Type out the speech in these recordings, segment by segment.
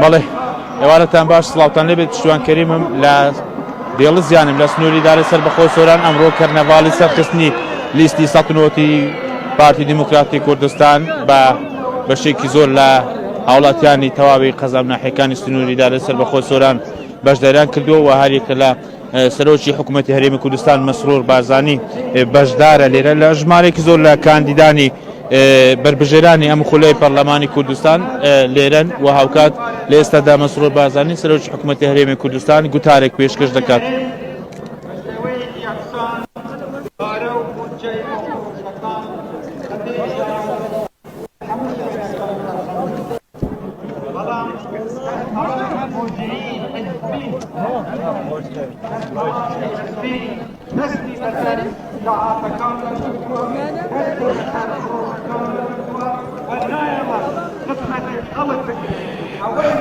بەڵێ ئێوارەتان باش سڵاوتان لێبێت شتوان کەریمم لە دێڵزیانم لە سنووری دارە سەربەخۆ سۆران ئەمڕۆ کەرنەڤاڵی سەرخستنی لیستی ١٩ پارتی دیموکراتی کوردستان بە بەشێکی زۆر لە هاوڵاتیانی تەواوی قەزامناحیەکانی سنووری دارە سەربەخۆ سۆران بەشداریان کردووە و هەریەکە لە سەرۆکی حکوومەتی هەرێمی کوردستان مەسرور بارزانی بەشدارە لێرە لە ژمارێکی زۆر لە کاندیدانی بربژێرانی ئەم خولەی پەرلەمانی کوردستان لێرەن و هاوکات لە ئێستادا مەسرور بارزانی سەرۆکی حکوومەتی هەرێمی کوردستان گوتارێک پێشکەش دەکات.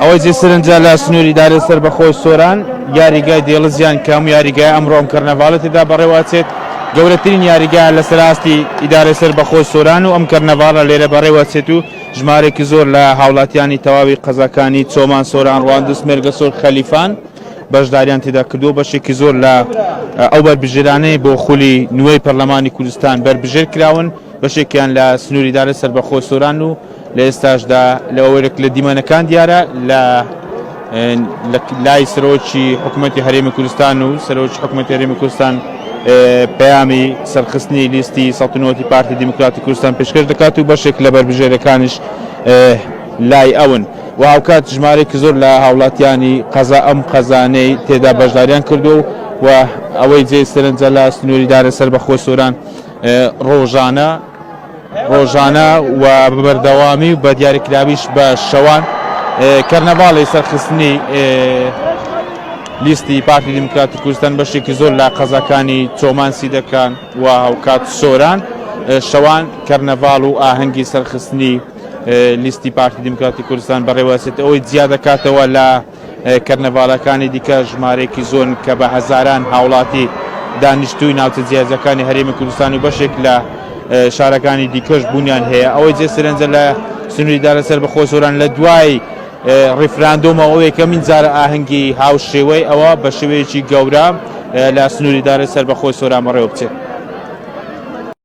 ئەوەی جێ سەرنجە لە سنووری دارە سەربەخۆی سۆران یاریگای دێڵزیان کەم یاریگای ئەمڕۆم کەرنەڤاڵە تێدا بەڕێوەچێت گەورەترین یاریگای لە سەراستی ئیدارەی سەربەخۆی سۆران و ئەم کەرنەڤاڵە لێرە بەڕێوەچێت و ژمارێکی زۆر لە هاوڵاتیانی تەواوی قەزاکانی چۆمان سۆران ڕواندز مێرگە سۆر خەلیفان بەشداریان تێدا کردووە بەشێکی زۆر لە ئەو بەربژێرانەی بۆ خولی نوێی پەرلەمانی کوردستان بربژێر کراون بەشێکیان لە سنووری دارە سەربەخۆی سۆران و لە ئێستاشدا لەوەرێک لە دیمەنەکان دیارە لە لای سەرۆکی حکوومەتی هەرێمی کوردستان و سەرۆکی حکوومەتی هەرێمی کوردستان پەیامی سەرخستنی لیستی ١٩ پارتی دیموکراتی کوردستان پێشکەش دەکات و بەشێک لە بربژێرەکانیش لای ئەون و هاوکات ژمارێکی زۆر لە هاوڵاتیانی ئەم قەزانەی تێدا بەشداریان کردو و ئەوەی جێ سەرنجە لە سنووری دارە سەربەخۆی سۆران ڕۆژانە و بەبەردەوامی و بە دیاریکراویش بە شەوان کەرنەڤاڵی سەرخستنی لیستی پارتی دیموکراتی کوردستان بەشێکی زۆر لە قەزاکانی چۆمانسی دەکەن و هاوکات سۆران شەوان کەرنەڤاڵ و ئاهەنگی سەرخستنی لیستی پارتی دیموکراتی کوردستان بەڕێوەچێت ئەوەی جیا دەکاتەوە لە کەرنەڤاڵەکانی دیکە ژمارێکی زۆر کە بە هەزاران هاوڵاتی دانیشتووی ناوچە جیاجەکانی هەرێمی کوردستان و بەشێک لە شارەکانی دیکەش بوونیان هەیە ئەوەی جێ سەرنجە لە سنووری دارە سەربەخۆی سۆران لە دوای ڕیفراندۆمەوە یەکەمین جارە ئاهەنگی هاوشێوەی ئەوە بە شێوەیەکی گەورە لە سنووری دارە سەربەخۆی سۆران بەڕێوە بچێت.